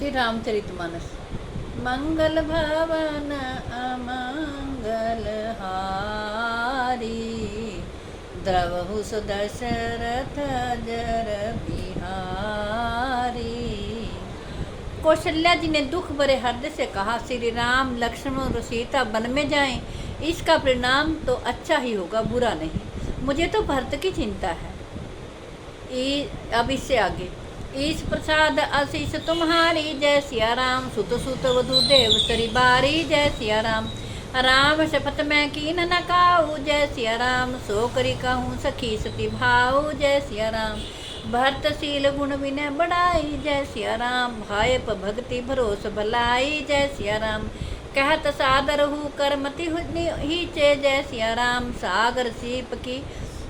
श्री रामचरितमानस। मंगल भवन अमंगल हारी, द्रवहु सुदशरथ जर बिहारी। कौशल्या जी ने दुख भरे हृदय से कहा, श्री राम लक्ष्मण और सीता वन में जाएं, इसका परिणाम तो अच्छा ही होगा, बुरा नहीं। मुझे तो भरत की चिंता है। अब इससे आगे, ईश प्रसाद आशीष तुम्हारी, जय सिया राम। सुत सुत वधु देव सरी बारी, जय सिया राम। राम शपथ मैं कीन न काऊ, जय सिया राम। सो करी कहूँ सखी सती भाऊ, जय सिया राम। भरतशील गुण विनय बढ़ाई, जय सिया राम। भायप भक्ति भरोस भलाई, जय सिया राम। कहत सादर हूँ करमति हीचे, जय सिया राम। सागर सीप की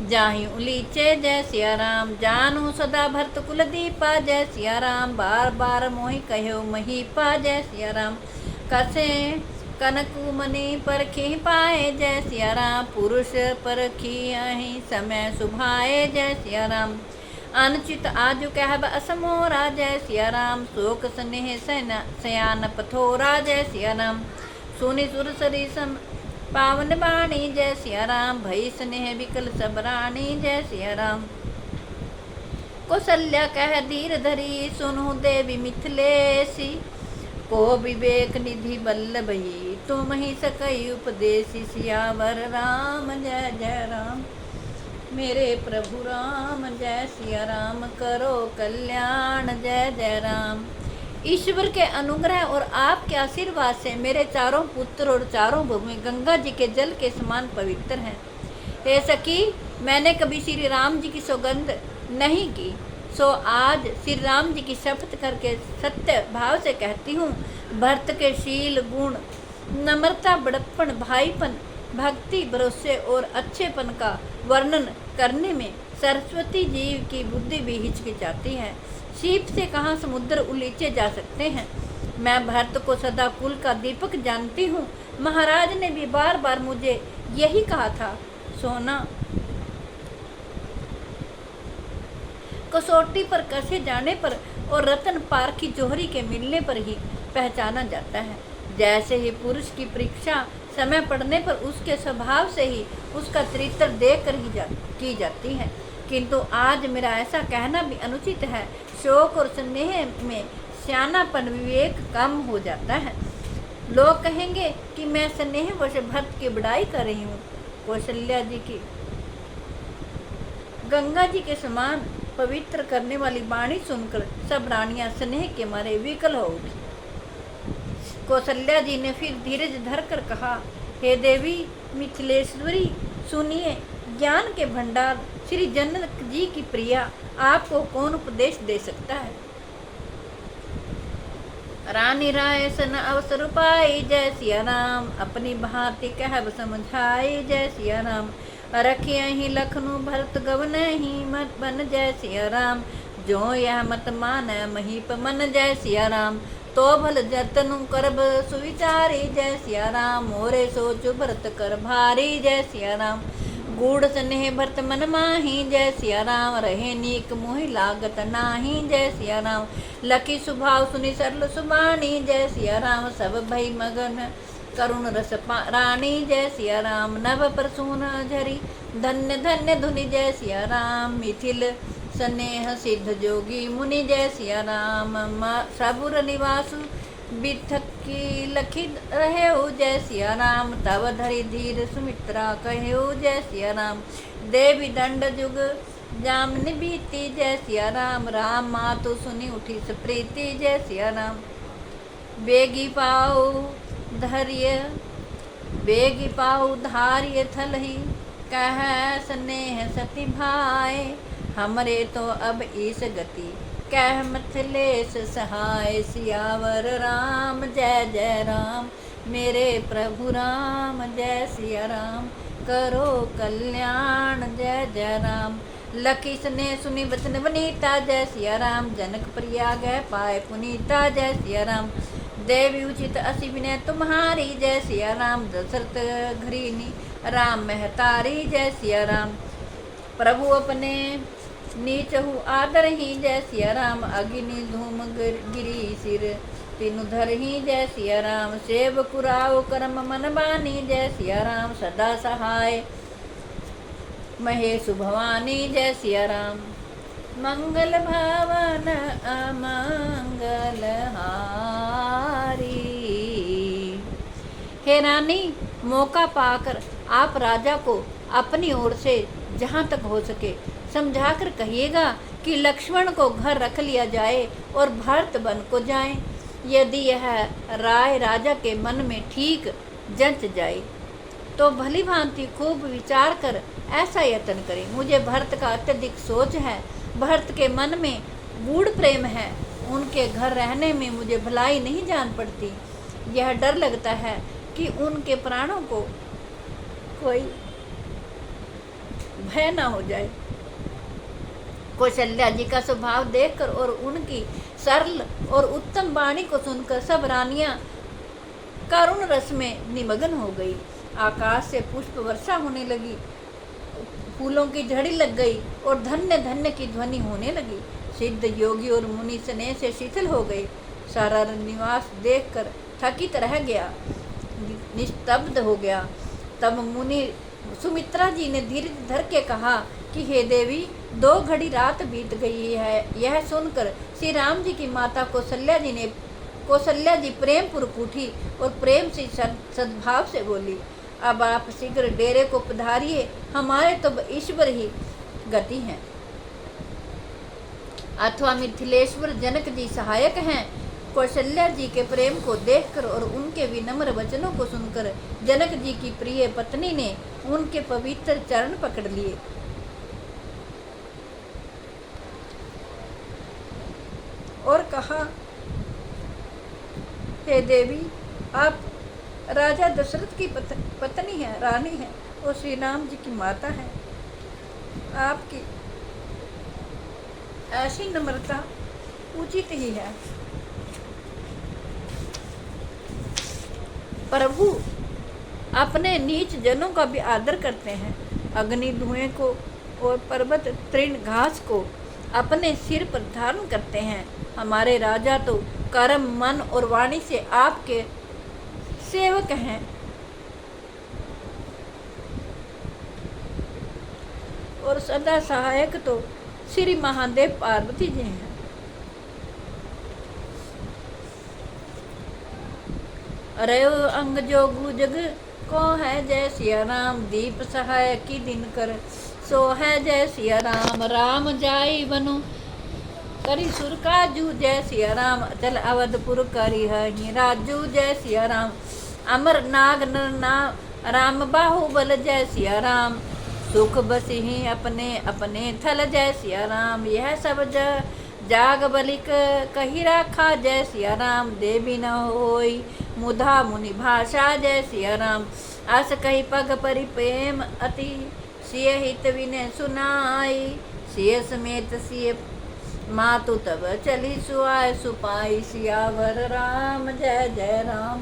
जाहि उलीचे, जय सिया राम। जानू सदा भरत कुल दीपा, जय सिया राम। बार बार मोहि कहो महीपा, जय सिया राम। कसे कनकु मणि परखी पाए, जय सिया राम। पुरुष परखी अहि समय सुभाए, जय सिया राम। अनुचित आजु कहब असमोरा, जय सिया राम। शोक स्नेह सयान पथोरा, जय सिया राम। सुनि सुर सरी सम पावन बाणी, जय सिया राम। भई स्नेह विकल सब रानी, जय सिया राम। कौशल्या कह धीर धरी, सुनु देवी मिथिलेसी। को विवेक निधि बल्लभई, तुम ही सकई उपदेसी। सियावर राम जय जय राम। मेरे प्रभु राम जय सिया राम। करो कल्याण जय जय राम। ईश्वर के अनुग्रह और आपके आशीर्वाद से मेरे चारों पुत्र और चारों भूमि गंगा जी के जल के समान पवित्र हैं। हे सखी, मैंने कभी श्री राम जी की सौगंध नहीं की, सो आज श्री राम जी की शपथ करके सत्य भाव से कहती हूँ। भरत के शील गुण, नम्रता, बड़प्पन, भाईपन, भक्ति, भरोसे और अच्छेपन का वर्णन करने में सरस्वती जी की बुद्धि भी हिचकिचाती है। सीप से कहाँ समुद्र उलीचे जा सकते हैं। मैं भरत को सदा कुल का दीपक जानती हूँ। महाराज ने भी बार बार मुझे यही कहा था। सोना कसौटी पर कसे जाने पर और रतन पारखी जोहरी के मिलने पर ही पहचाना जाता है। जैसे ही पुरुष की परीक्षा समय पड़ने पर उसके स्वभाव से ही उसका चरित्र देख कर ही की जाती है। किंतु आज मेरा ऐसा कहना भी अनुचित है। शोक और स्नेह में सियानापन विवेक कम हो जाता है। लोग कहेंगे कि मैं स्नेहवश भरत की बड़ाई कर रही हूँ। कौशल्या जी की गंगा जी के समान पवित्र करने वाली वाणी सुनकर सब रानियां स्नेह के मारे विकल हो उठी। कौशल्या जी ने फिर धीरज धरकर कहा, हे देवी मिथिलेश्वरी, सुनिए, ज्ञान के भंडार श्री जनक जी की प्रिया, आपको कौन उपदेश दे सकता है। रानी राय सन अवसर पाई, जय सिया राम। अपनी भांति कहब समझाई, जय सिया राम। रखिए ही लखनऊ भरत गवन ही मत बन, जय सिया राम। जो यह मत मान महीप मन, जय सिया राम। तो भल जतनु करब सुविचारी, जय सिया राम। मोरे सोच भरत कर भारी, जय सिया राम। गूढ़ स्नेह भरत मन माही, जय सिया राम। रहे नीक मोहि लागत नाही, जय सिया राम। लकी सुभाव सुनि सरल सुबाणी, जय सिया राम। सब भई मगन करुण रस रानी, जय सिया राम। नभ प्रसून झरी धन्य धन्य धुनि, जय सिया राम। मिथिल स्नेह सिद्ध जोगी मुनि, जय सिया राम। सबुर निवासु बिथकी लखी रहे, जय सिया राम। तब धरि धीर सुमित्रा कहे, जय सिया राम। देवी दंड जुग जामनि बीती, जय सिया राम। राम मातु सुनि उठी सप्रीति, जय सिया राम। बेगी पाऊ धार्य थलही, कह स्नेह सती भाई। हमरे तो अब इस गति, कह मिथिलेश सहाय। सियावर राम जय जय राम। मेरे प्रभु राम जय सिया राम। करो कल्याण जय जय राम। लकी स्नेह सुनि वचन वनीता, जय सिया राम। जनक प्रिया गए पाए पुनीता, जय सिया राम। देवी उचित असी विनय तुम्हारी, जय सिया राम। दशरथ घरीनी राम महतारी, जय सिया राम। प्रभु अपने नीचहु आदर ही जय सिया राम, अग्नि धूम गिरी सिर, तीनु धर ही जय सिया राम, सेव पुराव कर्म मन बानी जय सिया राम, सदा सहाय महेश भवानी जय सिया राम, मंगल भावन अमंगल हारी। हे रानी, मौका पाकर आप राजा को अपनी ओर से जहाँ तक हो सके समझाकर कहिएगा कि लक्ष्मण को घर रख लिया जाए और भरत वन को जाएं। यदि यह राय राजा के मन में ठीक जंच जाए तो भली भांति खूब विचार कर ऐसा यत्न करें। मुझे भरत का अत्यधिक सोच है, भरत के मन में गूढ़ प्रेम है, उनके घर रहने में मुझे भलाई नहीं जान पड़ती। यह डर लगता है कि उनके प्राणों को कोई भय न हो जाए। कौशल्या जी का स्वभाव देखकर और उनकी सरल और उत्तम वाणी को सुनकर सब रानियां करुण रस में निमग्न हो गई। आकाश से पुष्प वर्षा होने लगी, फूलों की झड़ी लग गई और धन्य धन्य की ध्वनि होने लगी। सिद्ध योगी और मुनि स्नेह से शिथिल हो गए। सारा निवास देखकर थकित रह गया, निस्तब्ध हो गया। तब मुनि सुमित्रा जी ने धीरे धर के कहा कि हे देवी, 2 घड़ी रात बीत गई है। यह सुनकर श्री राम जी की माता कौशल्या जी प्रेम पूर्वक उठी और प्रेम से सद्भाव से बोली, अब आप शीघ्र डेरे को पधारिए, हमारे तो ईश्वर ही गति हैं अथवा मिथिलेश्वर जनक जी सहायक हैं। कौशल्या जी के प्रेम को देखकर और उनके विनम्र वचनों को सुनकर जनक जी की प्रिय पत्नी ने उनके पवित्र चरण पकड़ लिए और कहा, हे देवी, आप राजा दशरथ की पत्नी है, रानी है और श्री राम जी की माता है। आपकी ऐसी नम्रता उचित ही है। प्रभु अपने नीच जनों का भी आदर करते हैं। अग्नि धुएं को और पर्वत तृण घास को अपने सिर पर धारण करते हैं। हमारे राजा तो कर्म मन और वाणी से आपके सेवक हैं। और सदा सहायक तो श्री महादेव पार्वती जी हैं। अरे अंग जोगु जग को है जय सिया राम, दीप सहाय की दिन कर सो है जय सिया राम। राम जाई बनु करी सुर काजू जय सिया राम, अचल अवधपुर करी है राजू जय सिया राम। अमर नाग नर नाम राम बाहुबल जय सिया राम, सुख बसी अपने अपने थल जय सिया राम। यह सब जाग बलिक कही राखा जय सिया राम, देवी न होई मुधा मुनि भाषा जय सिया राम। अस कही पग परि प्रेम अति सिय हित विनय सुनाई, सिय समेत सिय मातु तब चली सुआय सुपाई। सियावर राम जय जय राम,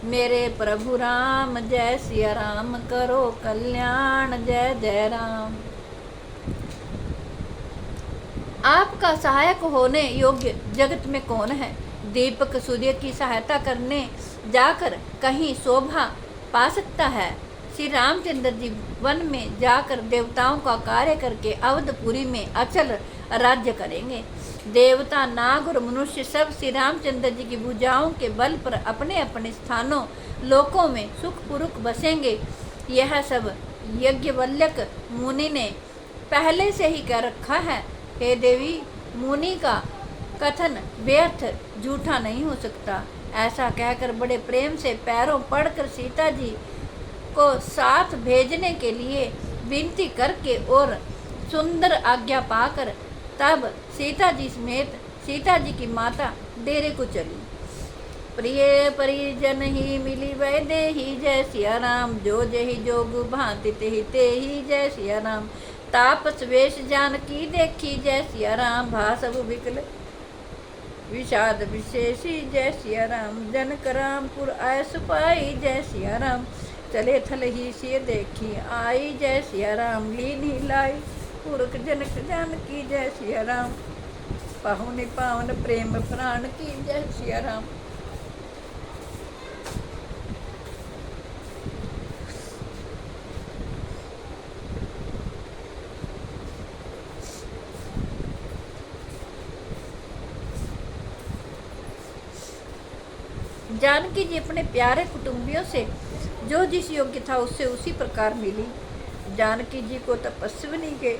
मेरे प्रभु राम जय सिया राम, करो कल्याण जय जय राम। आपका सहायक होने योग्य जगत में कौन है? दीपक सूर्य की सहायता करने जाकर कहीं शोभा पा सकता है? श्री रामचंद्र जी वन में जाकर देवताओं का कार्य करके अवधपुरी में अचल राज्य करेंगे। देवता नाग और मनुष्य सब श्री रामचंद्र जी की भुजाओं के बल पर अपने अपने स्थानों लोकों में सुखपूर्वक बसेंगे। यह सब यज्ञवल्लक मुनि ने पहले से ही कह रखा है। हे देवी, मुनि का कथन व्यर्थ झूठा नहीं हो सकता। ऐसा कहकर बड़े प्रेम से पैरों पड़कर सीता जी को साथ भेजने के लिए विनती करके और सुंदर आज्ञा पाकर तब सीता जी समेत सीता जी की माता डेरे को चली। प्रिय परिजन ही मिली वै देहि जय सिया राम, जो जहि जोग भांति तेहि तेहि जय सिया राम। तापस वेश जानकी देखी जय सिया राम, भासव विकल विषाद विशेषी जय सिया राम। जनक रामपुर आय सुपाई जय सिया राम, चले थल ही सिय देखी आई जय सिया राम। लीन ही लाई पुरख जनक जानकी जय सिया राम। पाहुनी पावन प्रेम प्राण की जय सिया राम। जानकी जी अपने प्यारे कुटुंबियों से जो जिस योग्य था उससे उसी प्रकार मिली। जानकी जी को तपस्विनी के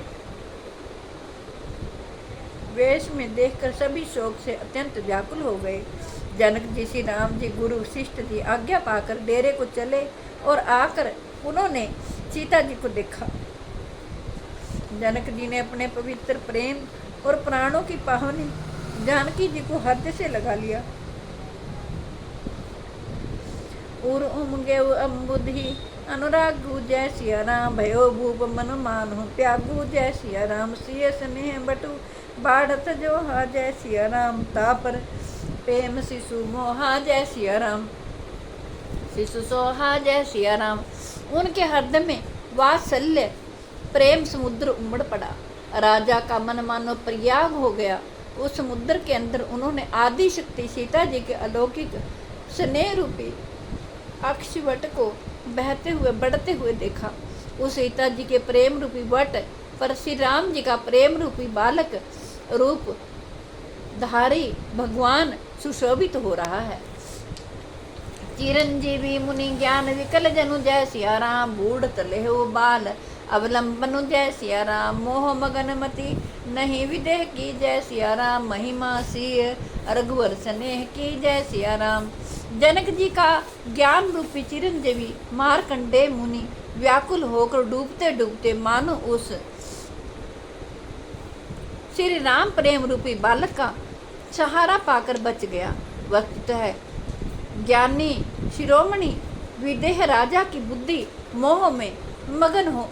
वेश में देखकर सभी शोक से अत्यंत व्याकुल हो गए। जनक जी श्री राम जी गुरु वशिष्ठ जी आज्ञा पाकर डेरे को चले और आकर उन्होंने सीता जी को देखा। जनक जी ने अपने पवित्र प्रेम और प्राणों की पाहुनी जानकी जी को हृदय से लगा लिया। उर उमगे अम्बुधि अनुरागु जय सिया राम। भयो भूप मन मानु त्यागु जय सिया राम। सिय स्नेह बटु बाढ़त जो हा जय सिया राम। तापर प्रेम शिशु मोहा जय सिया राम। शिशु सोहा जय सिया राम। उनके हृदय में वात्सल्य प्रेम समुद्र उमड़ पड़ा। राजा का मन मानो प्रयाग हो गया। उस समुद्र के अंदर उन्होंने आदि शक्ति सीता जी के अलौकिक स्नेह रूपी अक्षवट को बहते हुए बढ़ते हुए देखा। उस सीता जी के प्रेम रूपी वट पर श्री राम जी का प्रेम रूपी बालक रूप धारी भगवान सुशोभित हो रहा है। चिरंजीवी मुनि ज्ञान विकल जनु जय सिया राम। बूढ़ तलेहु बाल अवलंबनु जय सिया राम। मोह मगन मति नहीं विदेह की जय सिया राम। महिमा सिय रघुवर स्नेह की जय सिया राम। जनक जी का ज्ञान रूपी चिरंजीवी मारकंडे मुनि व्याकुल होकर डूबते डूबते मानो उस श्री राम प्रेम रूपी बालक का सहारा पाकर बच गया। वस्तुतः ज्ञानी शिरोमणि विदेह राजा की बुद्धि मोह में मगन हो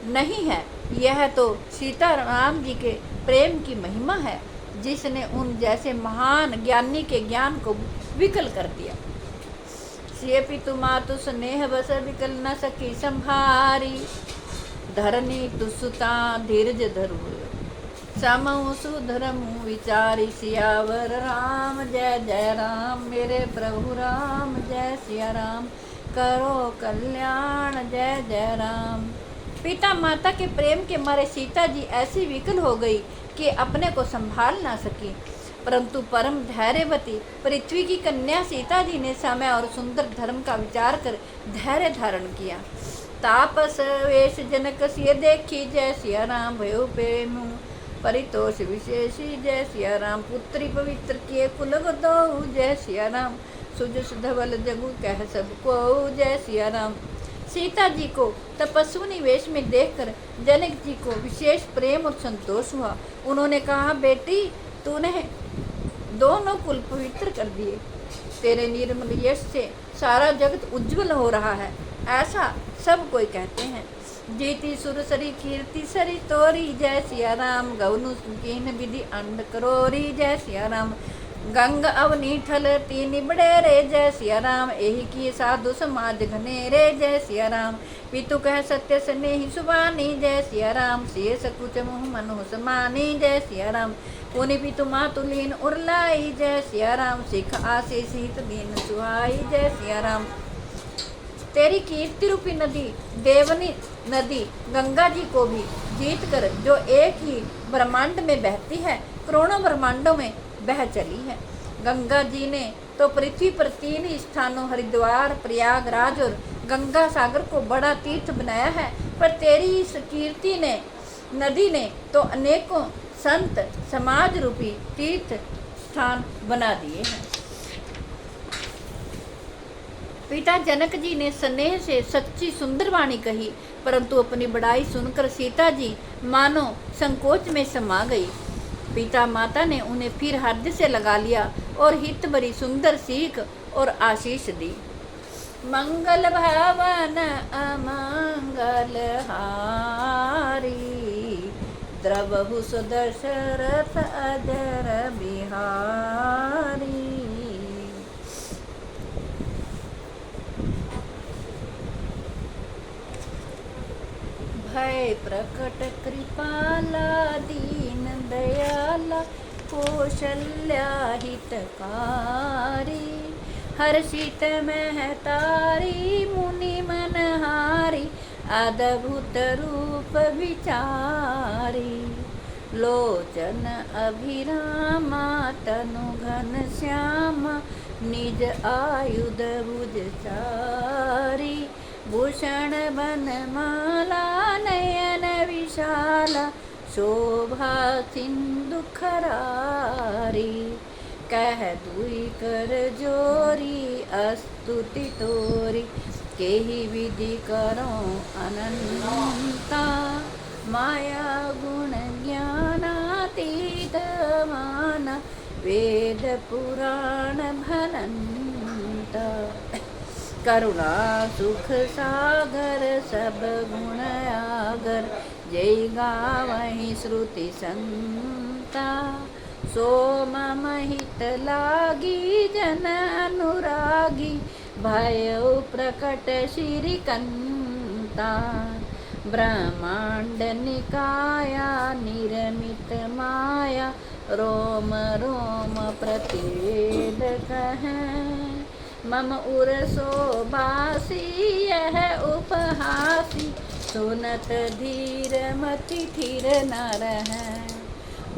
नहीं है। यह तो सीता राम जी के प्रेम की महिमा है जिसने उन जैसे महान ज्ञानी के ज्ञान को विकल कर दिया। सिय पितु मातु स्नेह बस विकल न सकी संभारी। धरनी तुसुता धीरज धरु समऊ सुधरमु विचारी। सियावर राम जय जय राम। मेरे प्रभु राम जय सिया राम। करो कल्याण जय जय राम। पिता माता के प्रेम के मारे सीता जी ऐसी विकल हो गई कि अपने को संभाल ना सकी। परंतु परम धैर्यवती पृथ्वी की कन्या सीता जी ने समय और सुंदर धर्म का विचार कर धैर्य धारण किया। तापस वेश जनक सिय देखी जय सिया राम। भयो प्रेम परितोष विशेषी जय सिया राम। पुत्री पवित्र किए कुल दो जय सिया राम। सुजस धवल जगु कह सबको जय सिया राम। सीता जी को तपस्विनी वेश में देखकर जनक जी को विशेष प्रेम और संतोष हुआ। उन्होंने कहा, बेटी तूने दोनों कुल पवित्र कर दिए। तेरे निर्मल यश से सारा जगत उज्जवल हो रहा है, ऐसा सब कोई कहते हैं। जीती सुर सरी कीर्ति सरी तोरी जय सिया राम। गौनु कीन विधि अंड करोरी जय सिया राम। गंग अवनी ठल तीन बड़े रे जय सिया राम। एही की साधु समाज घने रे जय सिया राम। पितु कह सत्य स्नेही सुबानी जय सिया राम। सिय सकुच मुह मनु समानी जय सिया राम। पुनि पितु मातुलीन उरलाई जय सिया राम। सिख आशीष हित दीन सुहाई जय सिया राम। तेरी कीर्ति रूपी नदी देवनी नदी गंगा जी को भी जीत कर जो एक ही ब्रह्मांड में बहती है, करोड़ों ब्रह्मांडों में बह चली है। गंगा जी ने तो पृथ्वी पर 3 स्थानों हरिद्वार, प्रयागराज और गंगा सागर को बड़ा तीर्थ बनाया है, पर तेरी इस कीर्ति ने नदी ने तो अनेकों संत समाज रूपी तीर्थ स्थान बना दिए हैं। पिता जनक जी ने स्नेह से सच्ची सुंदर वाणी कही, परंतु अपनी बड़ाई सुनकर सीता जी मानो संकोच में समा गई। पिता माता ने उन्हें फिर हृदय से लगा लिया और हित भरी सुंदर सीख और आशीष दी। मंगल भवन अमंगल हारी। द्रवहु सुदशरथ अजर बिहारी। भय भय प्रकट कृपाला दीन दयाला कौशल्या हितकारी हर्षित महतारी मुनि मनहारी अद्भुत रूप विचारी लोचन अभिरामा तनु घन श्यामा निज आयुध भुज चारी भूषण बनमाला नयन विशाला शोभा सिंधु खरारी कह दुई कर जोरी स्तुति तोरी केहि विधि करो अनंता माया गुण ज्ञानातीत माना वेद पुराण भनंता करुणा सुख सागर सब गुण आगर जय गावहि श्रुति संता सो मम हित लागी जन अनुरागी भयो प्रकट श्रीकंता ब्रह्मांड निकाया निर्मित माया रोम रोम प्रतिवेद कहें मम उर शोभासी यह उपहासी सुनत धीर मति थीर न रहें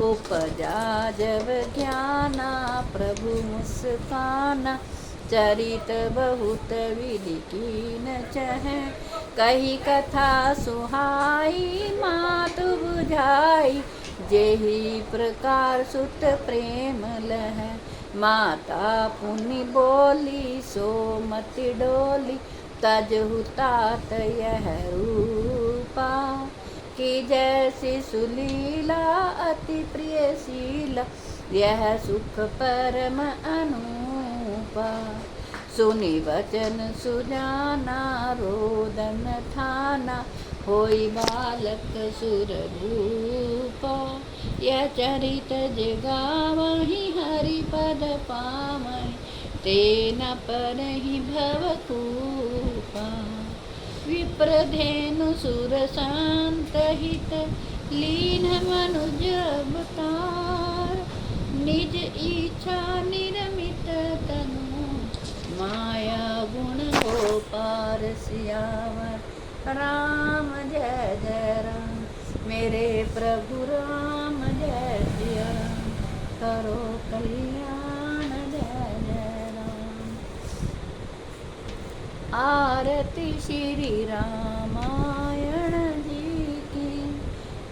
उपजा जब ज्ञाना प्रभु मुस्काना चरित बहुत विधि कीन चहे कही कथा सुहाई मातु बुझाई जेहि प्रकार सुत प्रेम लह माता पुनि बोली सो मति डोली तजहु तात यह रूपा कि जैसी सुलीला अति प्रिय शीला यह सुख परम अनूपा सुनि वचन सुजाना रोदन थाना होई बालक सुर भूपा यह चरित जगावहि हरि पद पावहि तेन परहि भवकूपा विप्रधेनु सुर शांत हित लीन मनुज अवतार निज इच्छा निर्मित तनु माया गुण हो पार सियावर राम जय जय राम मेरे प्रभु राम जय सिया करो कल्याण जय जय राम आरती श्री रामायण जी की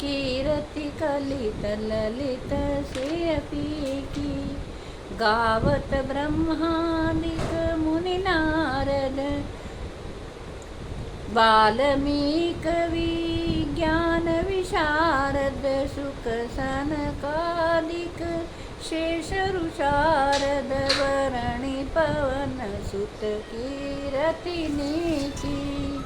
कीर्ति कलित ललित से की गावत ब्रह्मादिक मुनि नारद वाल्मीकि विज्ञान विशारद सुख सनकादिक शेष ऋषारद वरणि पवन सुत कीरति नीची।